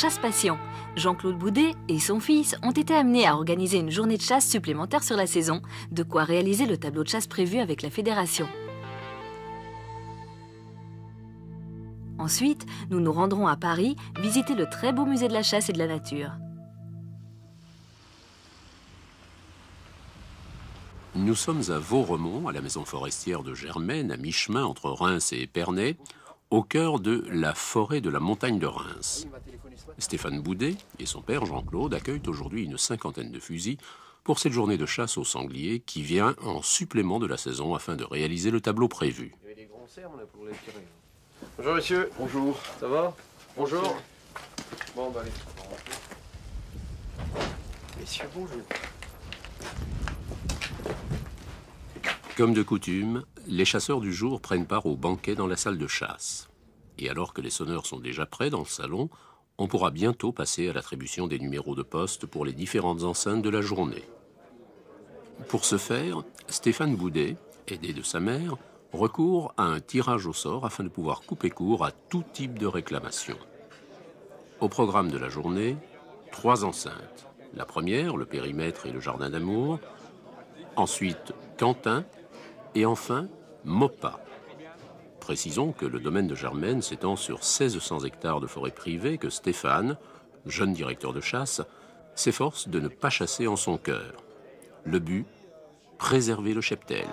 chasse passion. Jean-Claude Boudet et son fils ont été amenés à organiser une journée de chasse supplémentaire sur la saison, de quoi réaliser le tableau de chasse prévu avec la fédération. Ensuite, nous nous rendrons à Paris visiter le très beau musée de la chasse et de la nature. Nous sommes à Vauremont, à la maison forestière de Germaine, à mi-chemin entre Reims et Épernay, au cœur de la forêt de la montagne de Reims. Stéphane Boudet et son père Jean-Claude accueillent aujourd'hui une cinquantaine de fusils pour cette journée de chasse au sanglier qui vient en supplément de la saison afin de réaliser le tableau prévu. Il y avait des grands cerfs, là, pour les tirer. Bonjour monsieur. Bonjour. Ça va? Bonjour. Bon, bah allez. Messieurs, bonjour. Comme de coutume, les chasseurs du jour prennent part au banquet dans la salle de chasse. Et alors que les sonneurs sont déjà prêts dans le salon, on pourra bientôt passer à l'attribution des numéros de poste pour les différentes enceintes de la journée. Pour ce faire, Stéphane Boudet, aidé de sa mère, recourt à un tirage au sort afin de pouvoir couper court à tout type de réclamation. Au programme de la journée, 3 enceintes. La première, le périmètre et le jardin d'amour. Ensuite, Quentin. Et enfin, Maupas. Précisons que le domaine de Germaine s'étend sur 1600 hectares de forêt privée que Stéphane, jeune directeur de chasse, s'efforce de ne pas chasser en son cœur. Le but, préserver le cheptel.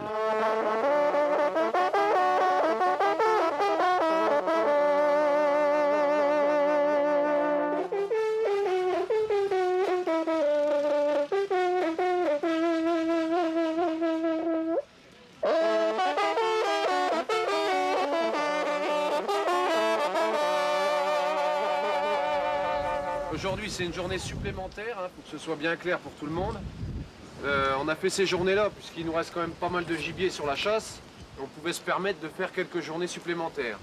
Aujourd'hui, c'est une journée supplémentaire, hein, pour que ce soit bien clair pour tout le monde. On a fait ces journées-là, puisqu'il nous reste quand même pas mal de gibier sur la chasse. On pouvait se permettre de faire quelques journées supplémentaires.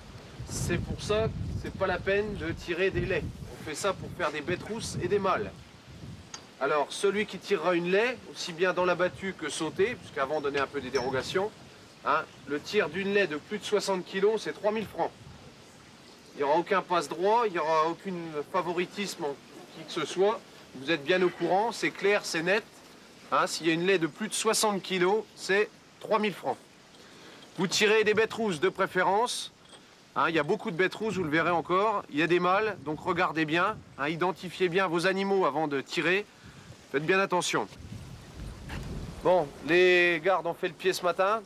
C'est pour ça que c'est pas la peine de tirer des laits. On fait ça pour faire des bêtes rousses et des mâles. Alors, celui qui tirera une laie, aussi bien dans la battue que sautée, puisqu'avant on donnait un peu des dérogations, hein, le tir d'une laie de plus de 60 kg, c'est 3000 francs. Il n'y aura aucun passe-droit, il n'y aura aucun favoritisme en qui que ce soit. Vous êtes bien au courant, c'est clair, c'est net. Hein, s'il y a une laie de plus de 60 kg, c'est 3000 francs. Vous tirez des bêtes rousses de préférence. Hein, il y a beaucoup de bêtes rousses, vous le verrez encore. Il y a des mâles, donc regardez bien. Hein, identifiez bien vos animaux avant de tirer. Faites bien attention. Bon, les gardes ont fait le pied ce matin.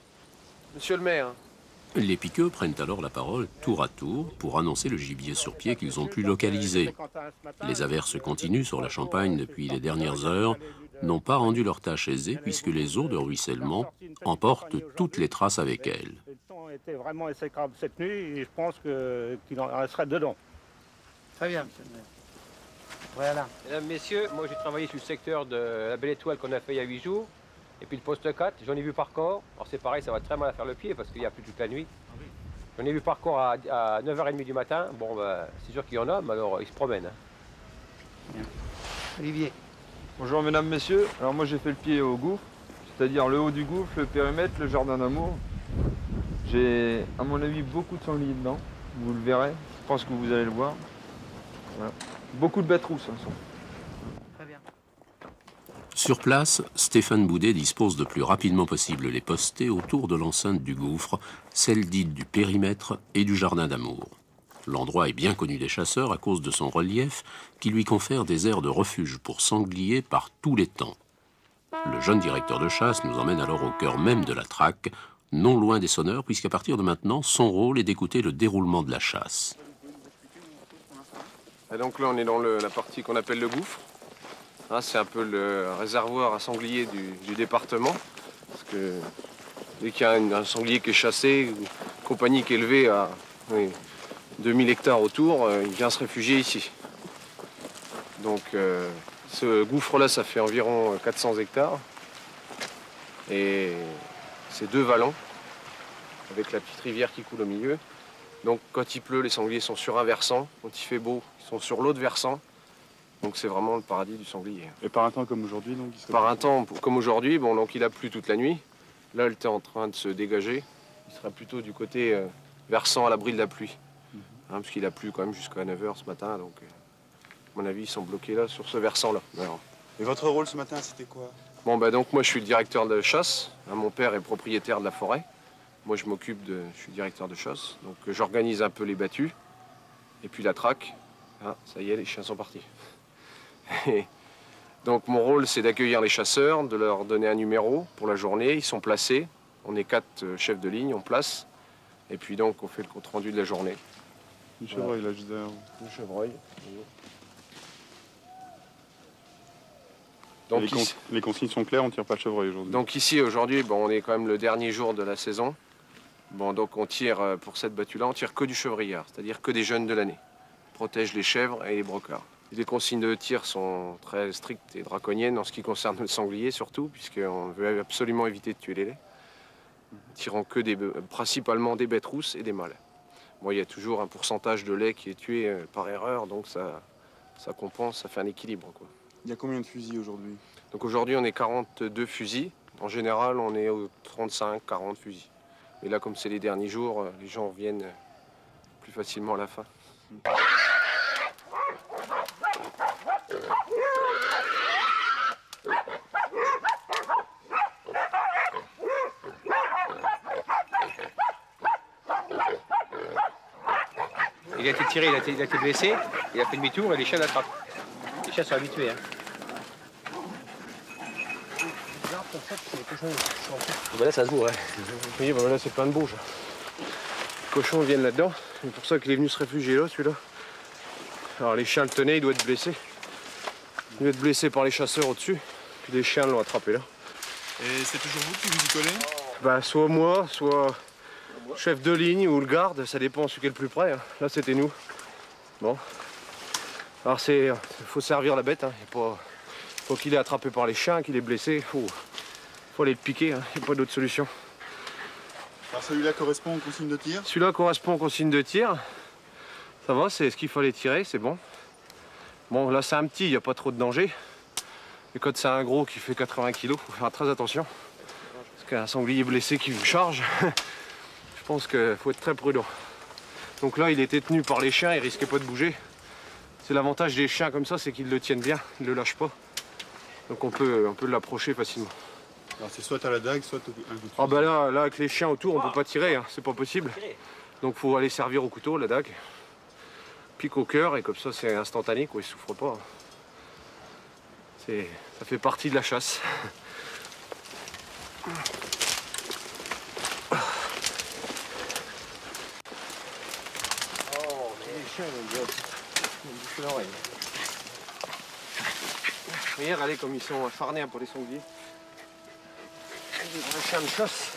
Monsieur le maire. Les piqueux prennent alors la parole tour à tour pour annoncer le gibier sur pied qu'ils ont pu localiser. Les averses continues sur la Champagne depuis les dernières heures n'ont pas rendu leur tâche aisée puisque les eaux de ruissellement emportent toutes les traces avec elles. Le temps était vraiment exécrable cette nuit et je pense qu'il en resterait dedans. Très bien, monsieur le maire. Voilà. Mesdames, messieurs, moi j'ai travaillé sur le secteur de la Belle Étoile qu'on a fait il y a 8 jours. Et puis le poste 4, j'en ai vu par corps. Alors c'est pareil, ça va très mal à faire le pied parce qu'il n'y a plus toute la nuit. J'en ai vu par corps à 9h30 du matin. Bon, bah, c'est sûr qu'il y en a, mais alors ils se promènent. Bien. Olivier. Bonjour mesdames, messieurs. Alors moi j'ai fait le pied au gouffre, c'est-à-dire le haut du gouffre, le périmètre, le jardin d'amour. J'ai à mon avis beaucoup de sangliers dedans, vous le verrez, je pense que vous allez le voir. Voilà. Beaucoup de bêtes rousses. Hein, sont. Très bien. Sur place, Stéphane Boudet dispose le plus rapidement possible les postés autour de l'enceinte du gouffre, celle dite du périmètre et du jardin d'amour. L'endroit est bien connu des chasseurs à cause de son relief qui lui confère des airs de refuge pour sangliers par tous les temps. Le jeune directeur de chasse nous emmène alors au cœur même de la traque, non loin des sonneurs puisqu'à partir de maintenant, son rôle est d'écouter le déroulement de la chasse. Et donc là, on est dans la partie qu'on appelle le gouffre. Hein, c'est un peu le réservoir à sanglier du département. Parce que dès qu'il y a un sanglier qui est chassé, une compagnie qui est élevée à 2000 hectares autour, il vient se réfugier ici. Donc ce gouffre-là, ça fait environ 400 hectares. Et c'est 2 vallons, avec la petite rivière qui coule au milieu. Donc quand il pleut, les sangliers sont sur un versant. Quand il fait beau, ils sont sur l'autre versant. Donc c'est vraiment le paradis du sanglier. Et par un temps comme aujourd'hui donc Par un temps comme aujourd'hui, bon, donc il a plu toute la nuit. Là, le temps est en train de se dégager. Il sera plutôt du côté versant à l'abri de la pluie. Hein, parce qu'il a plu quand même jusqu'à 9h ce matin. Donc À mon avis, ils sont bloqués là, sur ce versant-là. Et votre rôle ce matin, c'était quoi? Bon, bah donc moi, je suis le directeur de chasse. Mon père est propriétaire de la forêt. Moi, je suis directeur de chasse. Donc, j'organise un peu les battues. Et puis la traque. Ah, ça y est, les chiens sont partis. Et donc, mon rôle, c'est d'accueillir les chasseurs, de leur donner un numéro pour la journée. Ils sont placés. On est 4 chefs de ligne, on place. Et puis donc, on fait le compte-rendu de la journée. Le chevreuil, là, juste derrière. Le chevreuil. Donc, les consignes sont claires, on ne tire pas le chevreuil aujourd'hui. Donc ici, aujourd'hui, bon, on est quand même le dernier jour de la saison. Bon, donc on tire, pour cette battue-là, on tire que du chevrillard, c'est-à-dire que des jeunes de l'année. On protège les chèvres et les brocards. Les consignes de tir sont très strictes et draconiennes en ce qui concerne le sanglier surtout, puisqu'on veut absolument éviter de tuer les laits. Tirant que principalement des bêtes rousses et des mâles. Bon, il y a toujours un pourcentage de lait qui est tué par erreur, donc ça compense, ça fait un équilibre, quoi. Il y a combien de fusils aujourd'hui? Donc aujourd'hui, on est 42 fusils. En général, on est aux 35, 40 fusils. Et là, comme c'est les derniers jours, les gens reviennent plus facilement à la fin. Il a été tiré, il a été blessé, il a fait demi-tour et les chiens l'attrapent. Les chiens sont habitués. Hein. Ben là, ça se voit, ouais. Oui, ben là, c'est plein de bouges. Les cochons viennent là-dedans. C'est pour ça qu'il est venu se réfugier là, celui-là. Alors, les chiens le tenaient, il doit être blessé. Il doit être blessé par les chasseurs au-dessus. Puis les chiens l'ont attrapé là. Et c'est toujours vous qui vous y collez? Bah, soit moi, soit chef de ligne ou le garde, ça dépend celui qui est le plus près. Hein. Là, c'était nous. Bon. Alors, faut servir la bête. Hein. Faut qu'il est attrapé par les chiens, qu'il est blessé. Faut aller le piquer. Hein. Il n'y a pas d'autre solution. Alors, celui-là correspond aux consignes de tir? Celui-là correspond aux consignes de tir. Ça va, c'est ce qu'il fallait tirer, c'est bon. Bon, là, c'est un petit, il n'y a pas trop de danger. Mais quand c'est un gros qui fait 80 kg, il faut faire très attention. Parce qu'un sanglier blessé qui vous charge, je pense qu'il faut être très prudent. Donc là, il était tenu par les chiens, il risquait pas de bouger. C'est l'avantage des chiens comme ça, c'est qu'ils le tiennent bien, ils ne le lâchent pas. Donc on peut l'approcher facilement. Alors c'est soit à la dague, soit un coup de fusil. Ah bah là, avec les chiens autour, on peut pas tirer, hein, c'est pas possible. Donc faut aller servir au couteau, la dague. Pique au cœur et comme ça c'est instantané, quoi, il souffre pas. Ça fait partie de la chasse. Regardez comme ils sont acharnés pour les sangliers. Un chien de chasse.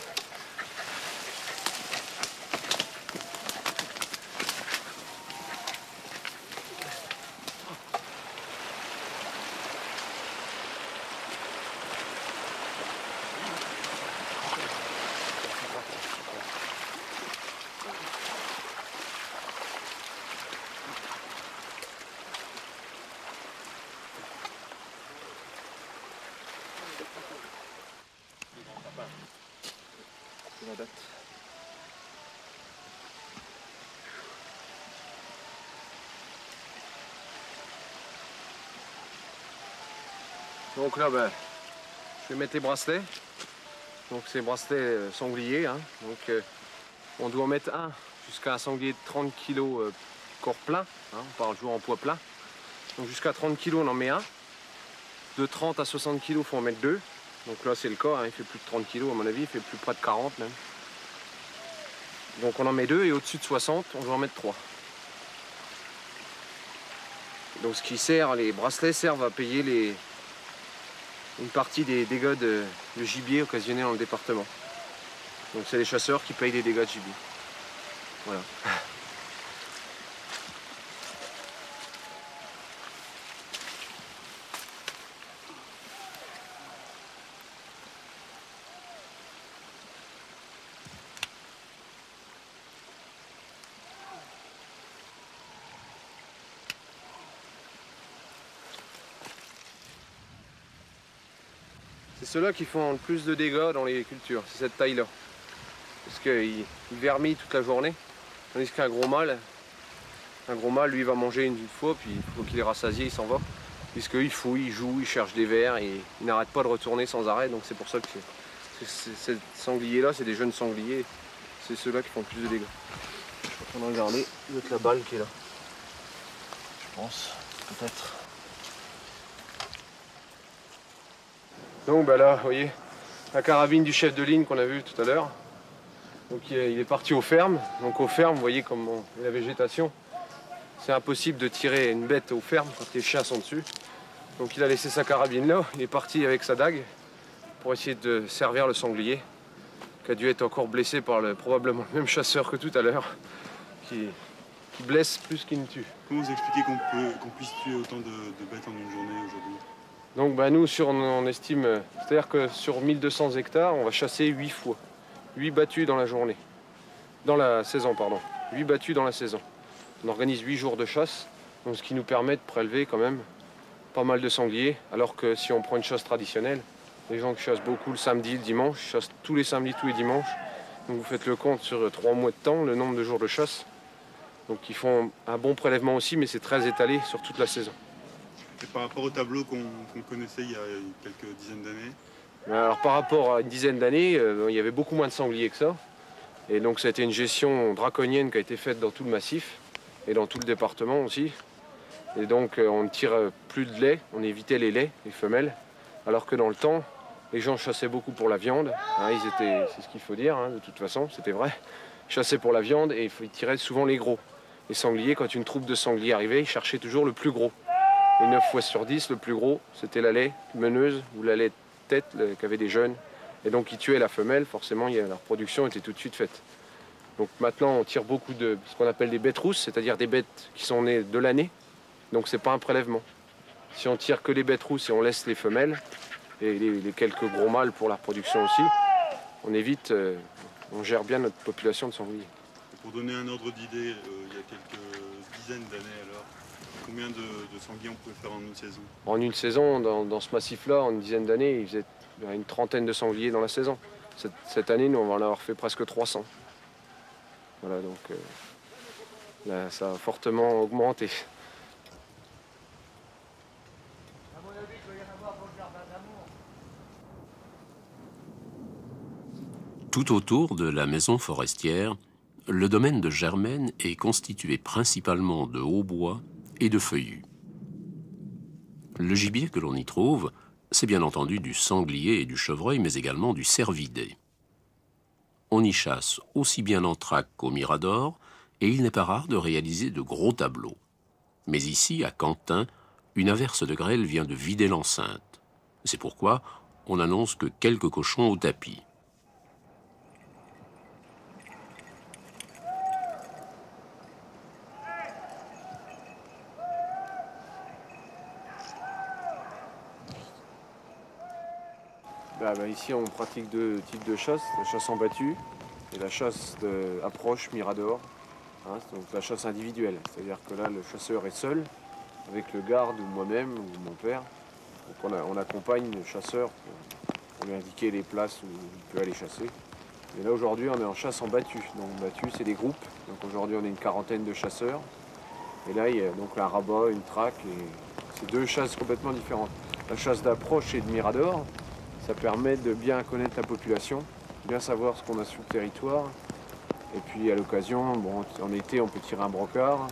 La date. Donc là, ben, je vais mettre les bracelets. Donc c'est bracelets sangliers. Hein. Donc on doit en mettre un jusqu'à un sanglier de 30 kg corps plein. Hein, on parle toujours en poids plein. Donc jusqu'à 30 kg on en met un. De 30 à 60 kg, il faut en mettre deux. Donc là c'est le cas, hein, il fait plus de 30 kg à mon avis, il fait plus près de 40 même. Donc on en met deux et au-dessus de 60, on doit en mettre 3. Donc ce qui sert, les bracelets servent à payer une partie des dégâts de gibier occasionnés dans le département. Donc c'est les chasseurs qui payent les dégâts de gibier. Voilà. C'est ceux-là qui font le plus de dégâts dans les cultures, c'est cette taille-là. Parce qu'ils vermillent toute la journée, tandis qu'un gros mâle, Un gros mâle, lui, va manger une fois, puis il faut qu'il est rassasié, il s'en va. Puisqu'il fouille, il joue, il cherche des vers et il n'arrête pas de retourner sans arrêt. Donc c'est pour ça que ces sangliers-là, c'est des jeunes sangliers. C'est ceux-là qui font le plus de dégâts. On va regarder, il doit être la balle qui est là. Je pense, peut-être. Donc bah là, vous voyez, la carabine du chef de ligne qu'on a vu tout à l'heure. Donc il est parti aux fermes. Donc aux fermes, vous voyez comment est la végétation. C'est impossible de tirer une bête aux fermes quand les chiens sont dessus. Donc il a laissé sa carabine là, il est parti avec sa dague pour essayer de servir le sanglier, qui a dû être encore blessé par probablement le même chasseur que tout à l'heure, qui blesse plus qu'il ne tue. Comment vous expliquez qu'on puisse tuer autant de bêtes en une journée aujourd'hui? Donc bah, nous, on estime, c'est-à-dire que sur 1200 hectares, on va chasser 8 fois. 8 battues dans la journée. Dans la saison, pardon. 8 battues dans la saison. On organise 8 jours de chasse, donc ce qui nous permet de prélever quand même pas mal de sangliers, alors que si on prend une chasse traditionnelle, les gens qui chassent beaucoup le samedi, le dimanche, chassent tous les samedis, tous les dimanches. Donc vous faites le compte sur 3 mois de temps, le nombre de jours de chasse. Donc ils font un bon prélèvement aussi, mais c'est très étalé sur toute la saison. Et par rapport au tableau qu'on connaissait il y a quelques dizaines d'années? Alors par rapport à une dizaine d'années, il y avait beaucoup moins de sangliers que ça. Et donc ça a été une gestion draconienne qui a été faite dans tout le massif et dans tout le département aussi. Et donc on ne tire plus de lait, on évitait les laits, les femelles. Alors que dans le temps, les gens chassaient beaucoup pour la viande. Hein, c'est ce qu'il faut dire, hein, de toute façon, c'était vrai. Ils chassaient pour la viande et ils tiraient souvent les gros. Les sangliers, quand une troupe de sangliers arrivait, ils cherchaient toujours le plus gros. Et 9 fois sur 10, le plus gros, c'était la laie meneuse ou la laie tête qu'avaient des jeunes. Et donc ils tuaient la femelle, forcément la reproduction était tout de suite faite. Donc maintenant on tire beaucoup de ce qu'on appelle des bêtes rousses, c'est-à-dire des bêtes qui sont nées de l'année. Donc c'est pas un prélèvement. Si on tire que les bêtes rousses et on laisse les femelles, et les quelques gros mâles pour la reproduction aussi, on évite, on gère bien notre population de sangliers. Pour donner un ordre d'idée, il y a quelques dizaines d'années alors, combien de sangliers on pouvait faire en une saison? En une saison, dans ce massif-là, en une dizaine d'années, il faisait une trentaine de sangliers dans la saison. Cette année, nous, on va en avoir fait presque 300. Voilà, donc là, ça a fortement augmenté. Tout autour de la maison forestière, le domaine de Germaine est constitué principalement de hautbois et de feuillus. Le gibier que l'on y trouve, c'est bien entendu du sanglier et du chevreuil, mais également du cervidé. On y chasse aussi bien en traque qu'au mirador, et il n'est pas rare de réaliser de gros tableaux. Mais ici, à Quentin, une averse de grêle vient de vider l'enceinte. C'est pourquoi on annonce que quelques cochons au tapis. Ici, on pratique 2 types de chasse, la chasse en battue et la chasse d'approche mirador. Hein, donc la chasse individuelle, c'est-à-dire que là, le chasseur est seul, avec le garde ou moi-même ou mon père. Donc on accompagne le chasseur pour lui indiquer les places où il peut aller chasser. Et là, aujourd'hui, on est en chasse en battue. Donc battue, c'est des groupes. Donc aujourd'hui, on est une quarantaine de chasseurs. Et là, il y a donc un rabat, une traque. Et c'est 2 chasses complètement différentes. La chasse d'approche et de mirador, ça permet de bien connaître la population, bien savoir ce qu'on a sur le territoire. Et puis à l'occasion, en été, on peut tirer un brocard.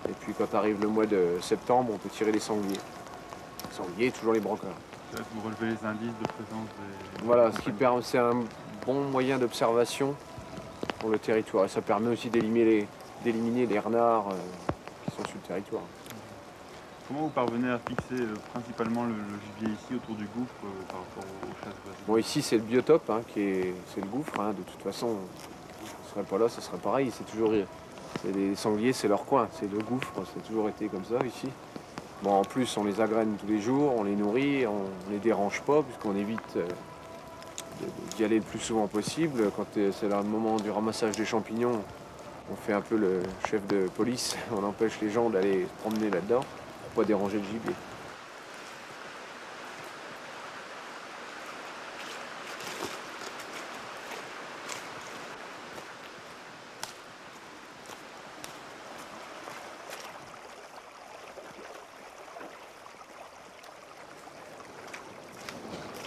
Et puis quand arrive le mois de septembre, on peut tirer les sangliers. Les sangliers, toujours les brocards. Vous relevez les indices de présence des... Voilà, c'est un bon moyen d'observation pour le territoire. Et ça permet aussi d'éliminer les renards qui sont sur le territoire. Comment vous parvenez à fixer principalement le gibier ici autour du gouffre par rapport aux chasses voisines? Bon, ici c'est le biotope, hein, c'est le gouffre. Hein. De toute façon, ce serait pas là, ce serait pareil. Les sangliers, c'est leur coin, c'est le gouffre. Ça a toujours été comme ça ici. Bon, en plus, on les agrène tous les jours, on les nourrit, on les dérange pas puisqu'on évite d'y aller le plus souvent possible. Quand c'est le moment du ramassage des champignons, on fait un peu le chef de police. On empêche les gens d'aller se promener là-dedans. Pas déranger le gibier.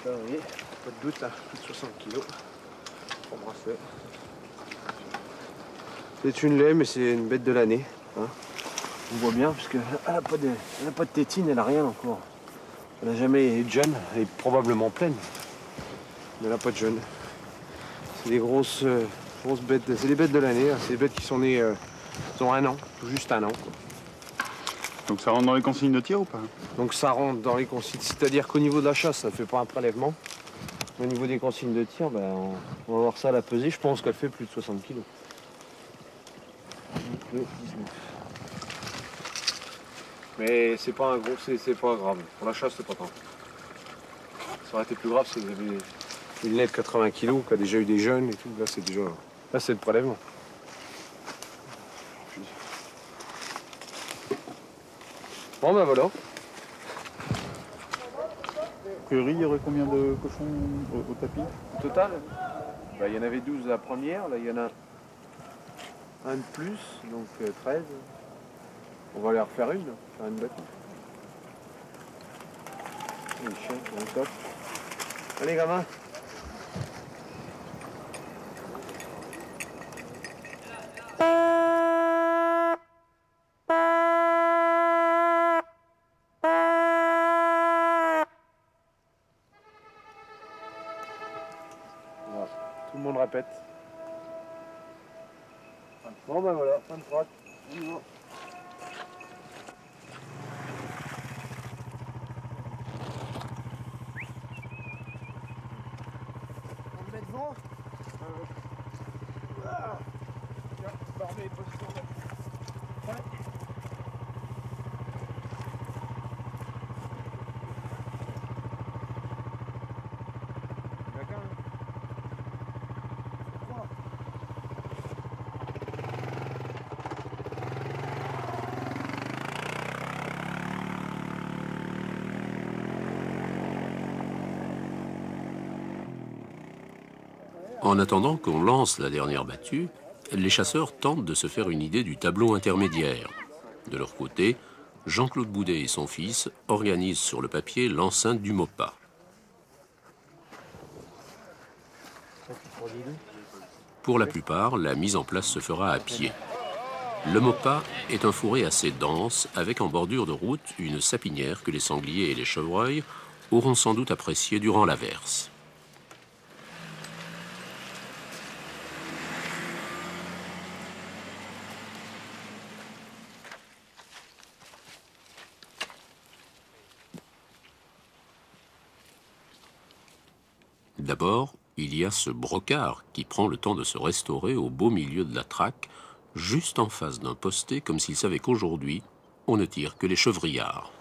Là, vous voyez, pas de doute, là, plus de 60 kilos. Pour bracelet. C'est une lait, mais c'est une bête de l'année. Hein. On voit bien, parce qu'elle n'a pas de tétine, elle n'a rien encore. Elle n'a jamais été jeune, elle est probablement pleine. Mais elle n'a pas de jeune. C'est des grosses bêtes, c'est des bêtes de l'année. Hein. C'est des bêtes qui sont nées, ils ont 1 an, tout juste 1 an. Quoi. Donc ça rentre dans les consignes de tir ou pas? Donc ça rentre dans les consignes, c'est-à-dire qu'au niveau de la chasse, ça ne fait pas un prélèvement. Au niveau des consignes de tir, ben, on va voir ça à la pesée. Je pense qu'elle fait plus de 60 kilos. Mais c'est pas un gros, c'est pas grave. Pour la chasse, c'est pas grave. Ça aurait été plus grave si vous avez une laie de 80 kilos qui a déjà eu des jeunes et tout. Là, c'est déjà. Là, c'est le prélèvement. Bon, ben voilà. A priori, il y aurait combien de cochons au tapis? Au total, ben, il y en avait 12 la première. Là, il y en a un de plus, donc 13. On va aller refaire une, faire une bête. Les chiens qui sont top. Allez, gamin. Voilà. Tout le monde répète. Bon ben voilà, fin de track. On y va. On le met devant. Tiens, barbe et position de... Ouais. D'accord. Pourquoi? En attendant qu'on lance la dernière battue, les chasseurs tentent de se faire une idée du tableau intermédiaire. De leur côté, Jean-Claude Boudet et son fils organisent sur le papier l'enceinte du MOPA. Pour la plupart, la mise en place se fera à pied. Le MOPA est un fourré assez dense, avec en bordure de route une sapinière que les sangliers et les chevreuils auront sans doute appréciée durant l'averse. D'abord, il y a ce brocard qui prend le temps de se restaurer au beau milieu de la traque, juste en face d'un posté, comme s'il savait qu'aujourd'hui, on ne tire que les chevrillards.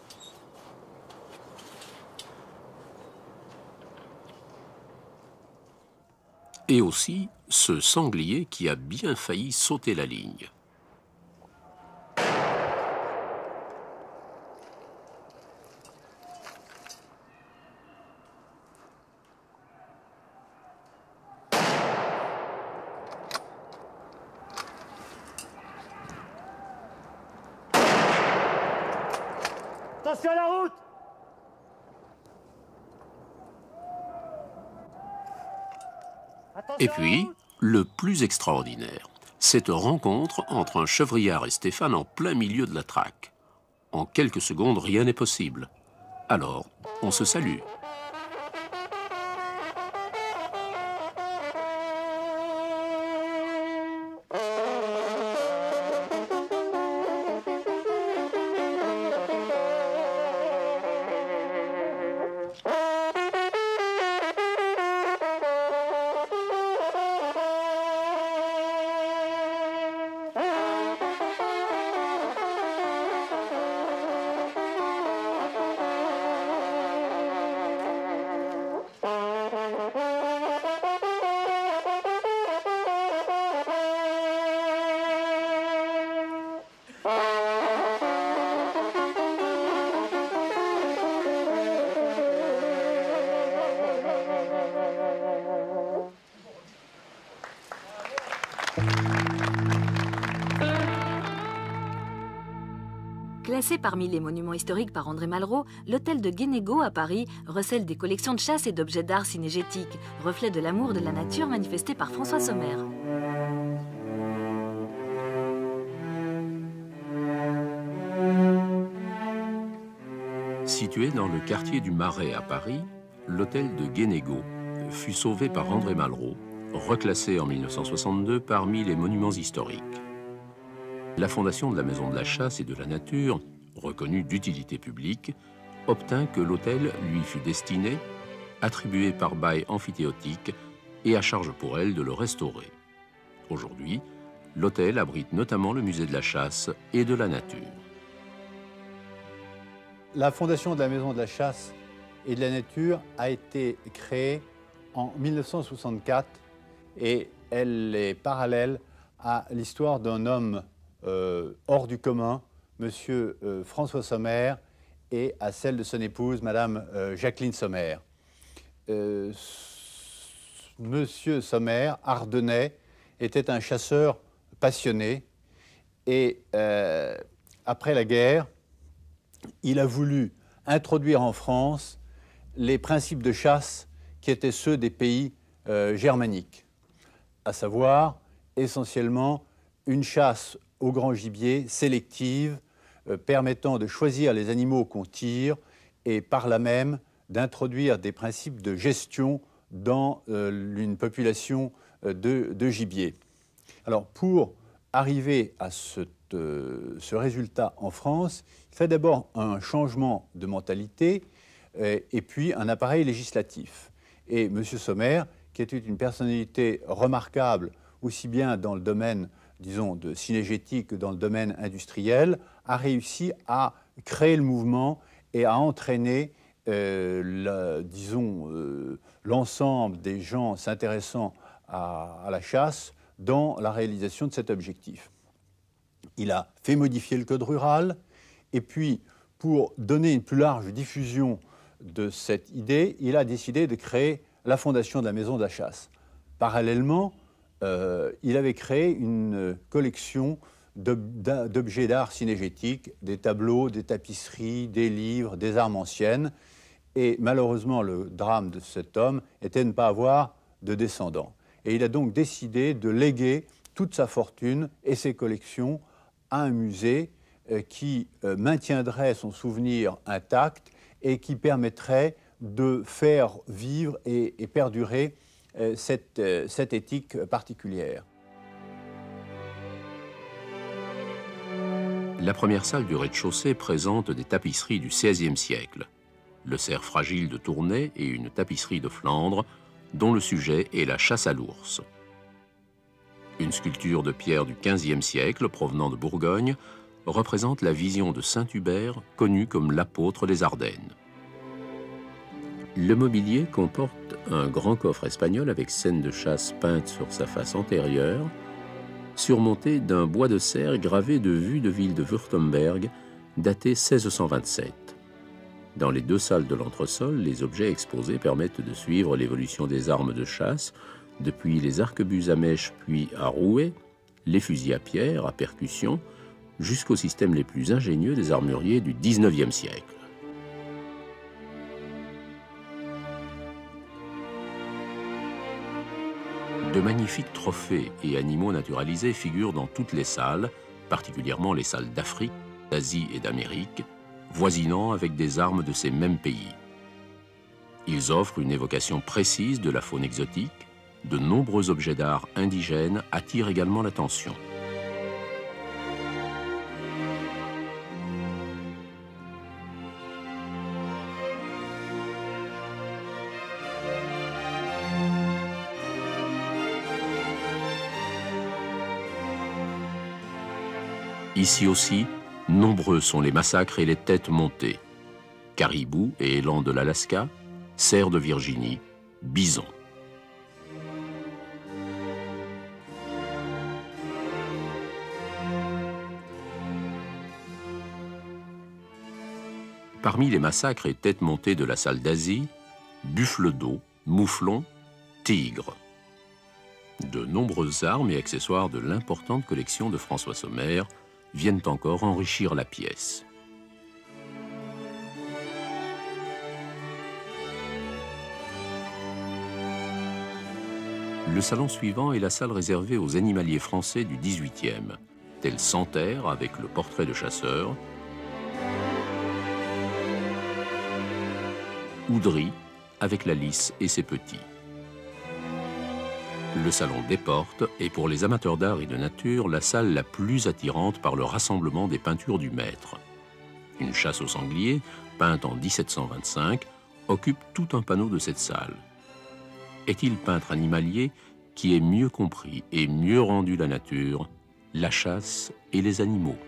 Et aussi ce sanglier qui a bien failli sauter la ligne. Attention à la route! Et puis, le plus extraordinaire, cette rencontre entre un chevrillard et Stéphane en plein milieu de la traque. En quelques secondes, rien n'est possible. Alors, on se salue. Classé parmi les monuments historiques par André Malraux, l'hôtel de Guénégaud à Paris recèle des collections de chasse et d'objets d'art cinégétiques, reflet de l'amour de la nature manifesté par François Sommer. Situé dans le quartier du Marais à Paris, l'hôtel de Guénégaud fut sauvé par André Malraux, reclassé en 1962 parmi les monuments historiques. La fondation de la Maison de la Chasse et de la Nature, reconnue d'utilité publique, obtint que l'hôtel lui fût destiné, attribué par bail amphithéotique et à charge pour elle de le restaurer. Aujourd'hui, l'hôtel abrite notamment le musée de la chasse et de la nature. La fondation de la Maison de la Chasse et de la Nature a été créée en 1964 et elle est parallèle à l'histoire d'un homme hors du commun, monsieur François Sommer, et à celle de son épouse, madame Jacqueline Sommer. Monsieur Sommer, ardennais, était un chasseur passionné et après la guerre, il a voulu introduire en France les principes de chasse qui étaient ceux des pays germaniques, à savoir essentiellement une chasse au grand gibier sélective permettant de choisir les animaux qu'on tire et par là même d'introduire des principes de gestion dans une population de gibier. Alors pour arriver à ce résultat en France, il fait d'abord un changement de mentalité et puis un appareil législatif. Et M. Sommer, qui était une personnalité remarquable aussi bien dans le domaine, disons, de cinégétique que dans le domaine industriel, a réussi à créer le mouvement et à entraîner, l'ensemble des gens s'intéressant à la chasse dans la réalisation de cet objectif. Il a fait modifier le code rural et puis, pour donner une plus large diffusion de cette idée, il a décidé de créer la fondation de la Maison de la Chasse. Parallèlement, il avait créé une collection d'objets d'art cinégétiques, des tableaux, des tapisseries, des livres, des armes anciennes. Et malheureusement, le drame de cet homme était de ne pas avoir de descendants. Et il a donc décidé de léguer toute sa fortune et ses collections à un musée qui maintiendrait son souvenir intact et qui permettrait de faire vivre et perdurer cette éthique particulière. La première salle du rez-de-chaussée présente des tapisseries du XVIe siècle, le cerf fragile de Tournai et une tapisserie de Flandre, dont le sujet est la chasse à l'ours. Une sculpture de pierre du XVe siècle, provenant de Bourgogne, représente la vision de Saint Hubert, connu comme l'apôtre des Ardennes. Le mobilier comporte un grand coffre espagnol avec scène de chasse peinte sur sa face antérieure, surmonté d'un bois de cerf gravé de vues de ville de Württemberg, daté 1627. Dans les deux salles de l'entresol, les objets exposés permettent de suivre l'évolution des armes de chasse, depuis les arquebuses à mèche puis à rouet, les fusils à pierre, à percussion, jusqu'aux systèmes les plus ingénieux des armuriers du XIXe siècle. De magnifiques trophées et animaux naturalisés figurent dans toutes les salles, particulièrement les salles d'Afrique, d'Asie et d'Amérique, voisinant avec des armes de ces mêmes pays. Ils offrent une évocation précise de la faune exotique. De nombreux objets d'art indigènes attirent également l'attention. Ici aussi, nombreux sont les massacres et les têtes montées. Caribous et élans de l'Alaska, cerfs de Virginie, bisons. Parmi les massacres et têtes montées de la salle d'Asie, buffles d'eau, mouflons, tigres. De nombreuses armes et accessoires de l'importante collection de François Sommer viennent encore enrichir la pièce. Le salon suivant est la salle réservée aux animaliers français du XVIIIe, tel Santerre avec le portrait de chasseur, Oudry avec la lys et ses petits. Le salon des Portes est pour les amateurs d'art et de nature la salle la plus attirante par le rassemblement des peintures du maître. Une chasse au sanglier, peinte en 1725, occupe tout un panneau de cette salle. Est-il peintre animalier qui ait mieux compris et mieux rendu la nature, la chasse et les animaux ?